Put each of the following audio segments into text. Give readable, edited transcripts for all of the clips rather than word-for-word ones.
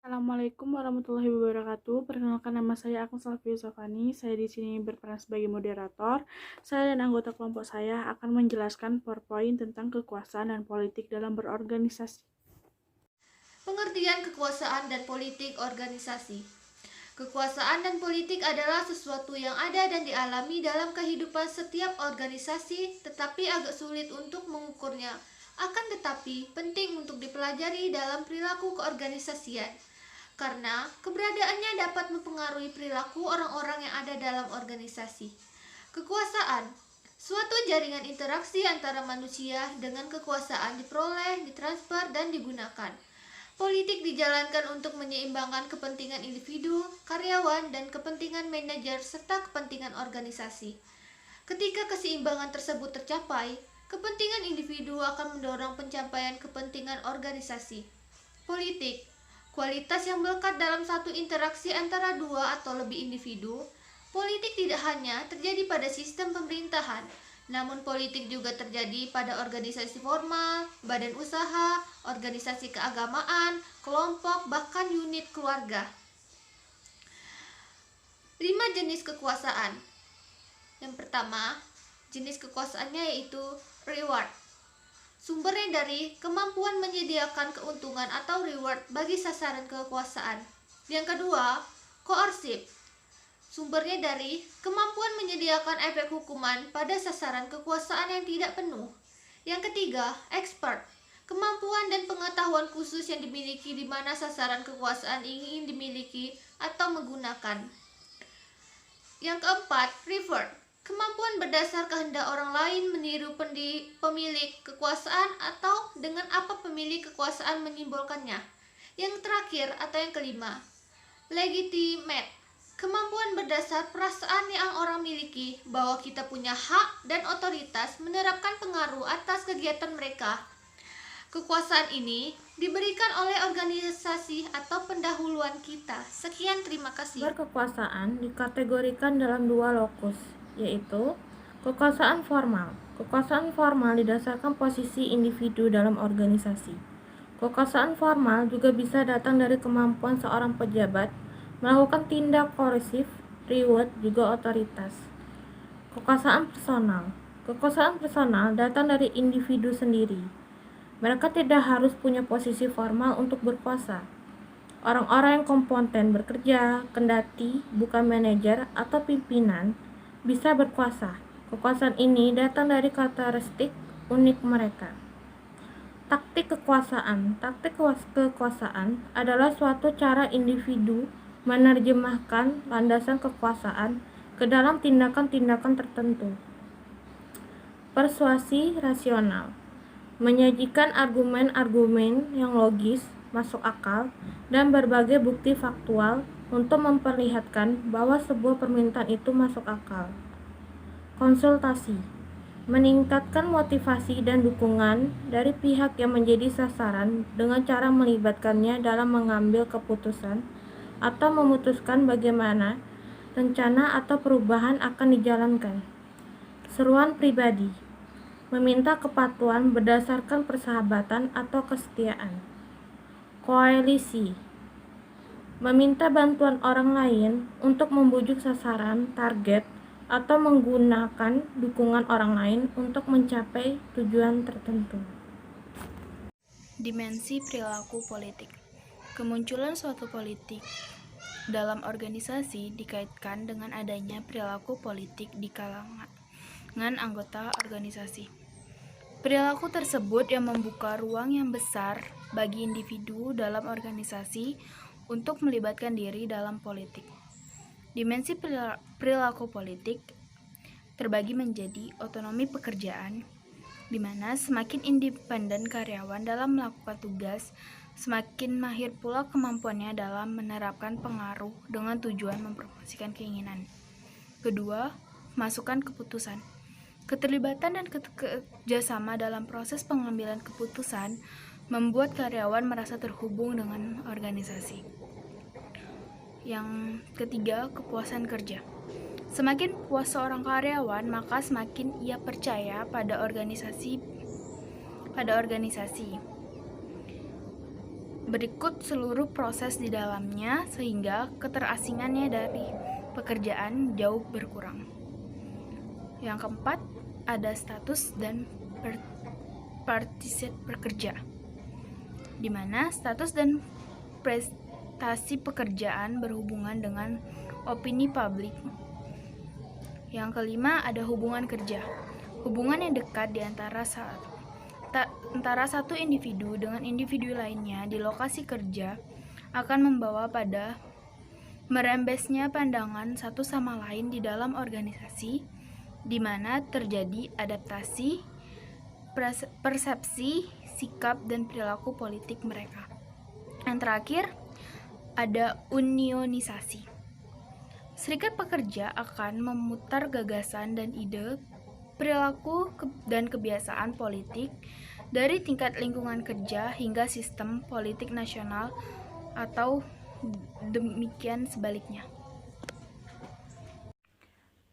Assalamualaikum warahmatullahi wabarakatuh. Perkenalkan, nama saya Agnes Salvi Yusafani. Saya di sini berperan sebagai moderator. Saya dan anggota kelompok saya akan menjelaskan PowerPoint tentang kekuasaan dan politik dalam berorganisasi. Pengertian kekuasaan dan politik organisasi. Kekuasaan dan politik adalah sesuatu yang ada dan dialami dalam kehidupan setiap organisasi, tetapi agak sulit untuk mengukurnya. Akan tetapi, penting untuk dipelajari dalam perilaku keorganisasian, karena keberadaannya dapat mempengaruhi perilaku orang-orang yang ada dalam organisasi. Kekuasaan suatu jaringan interaksi antara manusia dengan kekuasaan diperoleh, ditransfer, dan digunakan. Politik dijalankan untuk menyeimbangkan kepentingan individu, karyawan, dan kepentingan manajer serta kepentingan organisasi. Ketika keseimbangan tersebut tercapai, kepentingan individu akan mendorong pencapaian kepentingan organisasi. Politik, kualitas yang melekat dalam satu interaksi antara dua atau lebih individu. Politik tidak hanya terjadi pada sistem pemerintahan, namun politik juga terjadi pada organisasi formal, badan usaha, organisasi keagamaan, kelompok, bahkan unit keluarga. 5 jenis kekuasaan. Yang pertama, jenis kekuasaannya yaitu reward. Sumbernya dari kemampuan menyediakan keuntungan atau reward bagi sasaran kekuasaan. Yang kedua, coercive. Sumbernya dari kemampuan menyediakan efek hukuman pada sasaran kekuasaan yang tidak penuh. Yang ketiga, expert. Kemampuan dan pengetahuan khusus yang dimiliki di mana sasaran kekuasaan ingin dimiliki atau menggunakan. Yang keempat, revert. Kemampuan berdasar kehendak orang lain meniru pemilik kekuasaan atau dengan apa pemilik kekuasaan menyimbolkannya. Yang terakhir atau yang kelima, legitimate. Kemampuan berdasar perasaan yang orang miliki bahwa kita punya hak dan otoritas menerapkan pengaruh atas kegiatan mereka. Kekuasaan ini diberikan oleh organisasi atau pendahuluan kita. Sekian, terima kasih. Berkekuasaan dikategorikan dalam dua lokus, yaitu kekuasaan formal. Kekuasaan formal didasarkan posisi individu dalam organisasi. Kekuasaan formal juga bisa datang dari kemampuan seorang pejabat melakukan tindak koerasif, reward, juga otoritas. Kekuasaan personal. Kekuasaan personal datang dari individu sendiri. Mereka tidak harus punya posisi formal untuk berkuasa. Orang-orang yang kompeten bekerja, kendati bukan manajer atau pimpinan, bisa berkuasa. Kekuasaan ini datang dari karakteristik unik mereka. Taktik kekuasaan. Taktik kekuasaan adalah suatu cara individu menerjemahkan landasan kekuasaan ke dalam tindakan-tindakan tertentu. Persuasi rasional. Menyajikan argumen-argumen yang logis, masuk akal, dan berbagai bukti faktual untuk memperlihatkan bahwa sebuah permintaan itu masuk akal. Konsultasi. Meningkatkan motivasi dan dukungan dari pihak yang menjadi sasaran dengan cara melibatkannya dalam mengambil keputusan atau memutuskan bagaimana rencana atau perubahan akan dijalankan. Seruan pribadi. Meminta kepatuhan berdasarkan persahabatan atau kesetiaan. Koalisi. Meminta bantuan orang lain untuk membujuk sasaran, target, atau menggunakan dukungan orang lain untuk mencapai tujuan tertentu. Dimensi perilaku politik. Kemunculan suatu politik dalam organisasi dikaitkan dengan adanya perilaku politik di kalangan anggota organisasi. Perilaku tersebut yang membuka ruang yang besar bagi individu dalam organisasi untuk melibatkan diri dalam politik. Dimensi perilaku politik terbagi menjadi otonomi pekerjaan, di mana semakin independen karyawan dalam melakukan tugas, semakin mahir pula kemampuannya dalam menerapkan pengaruh dengan tujuan mempromosikan keinginan. Kedua, masukan keputusan. Keterlibatan dan kerjasama dalam proses pengambilan keputusan membuat karyawan merasa terhubung dengan organisasi. Yang ketiga, kepuasan kerja. Semakin puas seorang karyawan, maka semakin ia percaya pada organisasi. Berikut seluruh proses di dalamnya sehingga keterasingannya dari pekerjaan jauh berkurang. Yang keempat, ada status dan partisipasi pekerja, di mana status dan prestasi pekerjaan berhubungan dengan opini publik. Yang kelima, ada hubungan kerja. Hubungan yang dekat di antara satu individu dengan individu lainnya di lokasi kerja akan membawa pada merembesnya pandangan satu sama lain di dalam organisasi, di mana terjadi adaptasi, persepsi, sikap, dan perilaku politik mereka. Yang terakhir, ada unionisasi. Serikat pekerja akan memutar gagasan dan ide, perilaku, dan kebiasaan politik dari tingkat lingkungan kerja hingga sistem politik nasional atau demikian sebaliknya.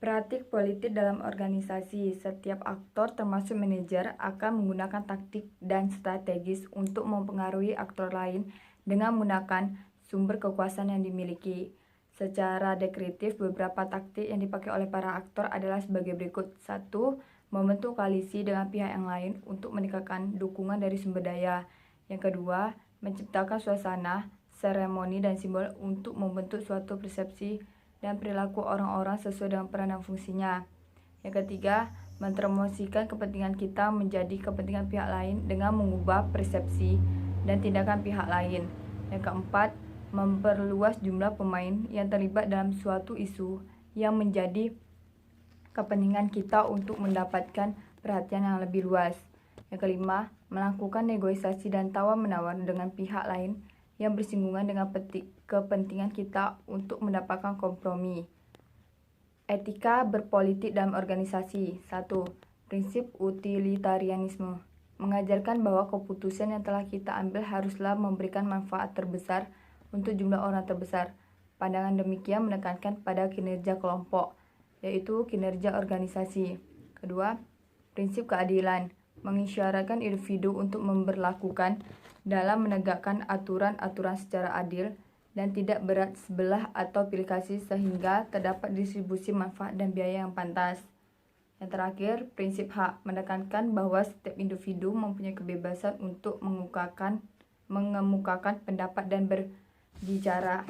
Praktik politik dalam organisasi. Setiap aktor termasuk manajer akan menggunakan taktik dan strategis untuk mempengaruhi aktor lain dengan menggunakan sumber kekuasaan yang dimiliki. Secara dekretif, beberapa taktik yang dipakai oleh para aktor adalah sebagai berikut. 1. Membentuk koalisi dengan pihak yang lain untuk meningkatkan dukungan dari sumber daya. Yang kedua, menciptakan suasana, seremoni, dan simbol untuk membentuk suatu persepsi dan perilaku orang-orang sesuai dengan peran dan fungsinya. Yang ketiga, menpromosikan kepentingan kita menjadi kepentingan pihak lain dengan mengubah persepsi dan tindakan pihak lain. Yang keempat, memperluas jumlah pemain yang terlibat dalam suatu isu yang menjadi kepentingan kita untuk mendapatkan perhatian yang lebih luas. Yang kelima, melakukan negosiasi dan tawar-menawar dengan pihak lain yang bersinggungan dengan kepentingan kita untuk mendapatkan kompromi. Etika berpolitik dalam organisasi. 1. Prinsip utilitarianisme. Mengajarkan bahwa keputusan yang telah kita ambil haruslah memberikan manfaat terbesar untuk jumlah orang terbesar. Pandangan demikian menekankan pada kinerja kelompok, yaitu kinerja organisasi. Kedua, prinsip keadilan. Mengisyaratkan individu untuk memberlakukan dalam menegakkan aturan-aturan secara adil dan tidak berat sebelah atau pilih kasih sehingga terdapat distribusi manfaat dan biaya yang pantas. Yang terakhir, prinsip hak. Menekankan bahwa setiap individu mempunyai kebebasan untuk mengemukakan pendapat dan berbicara.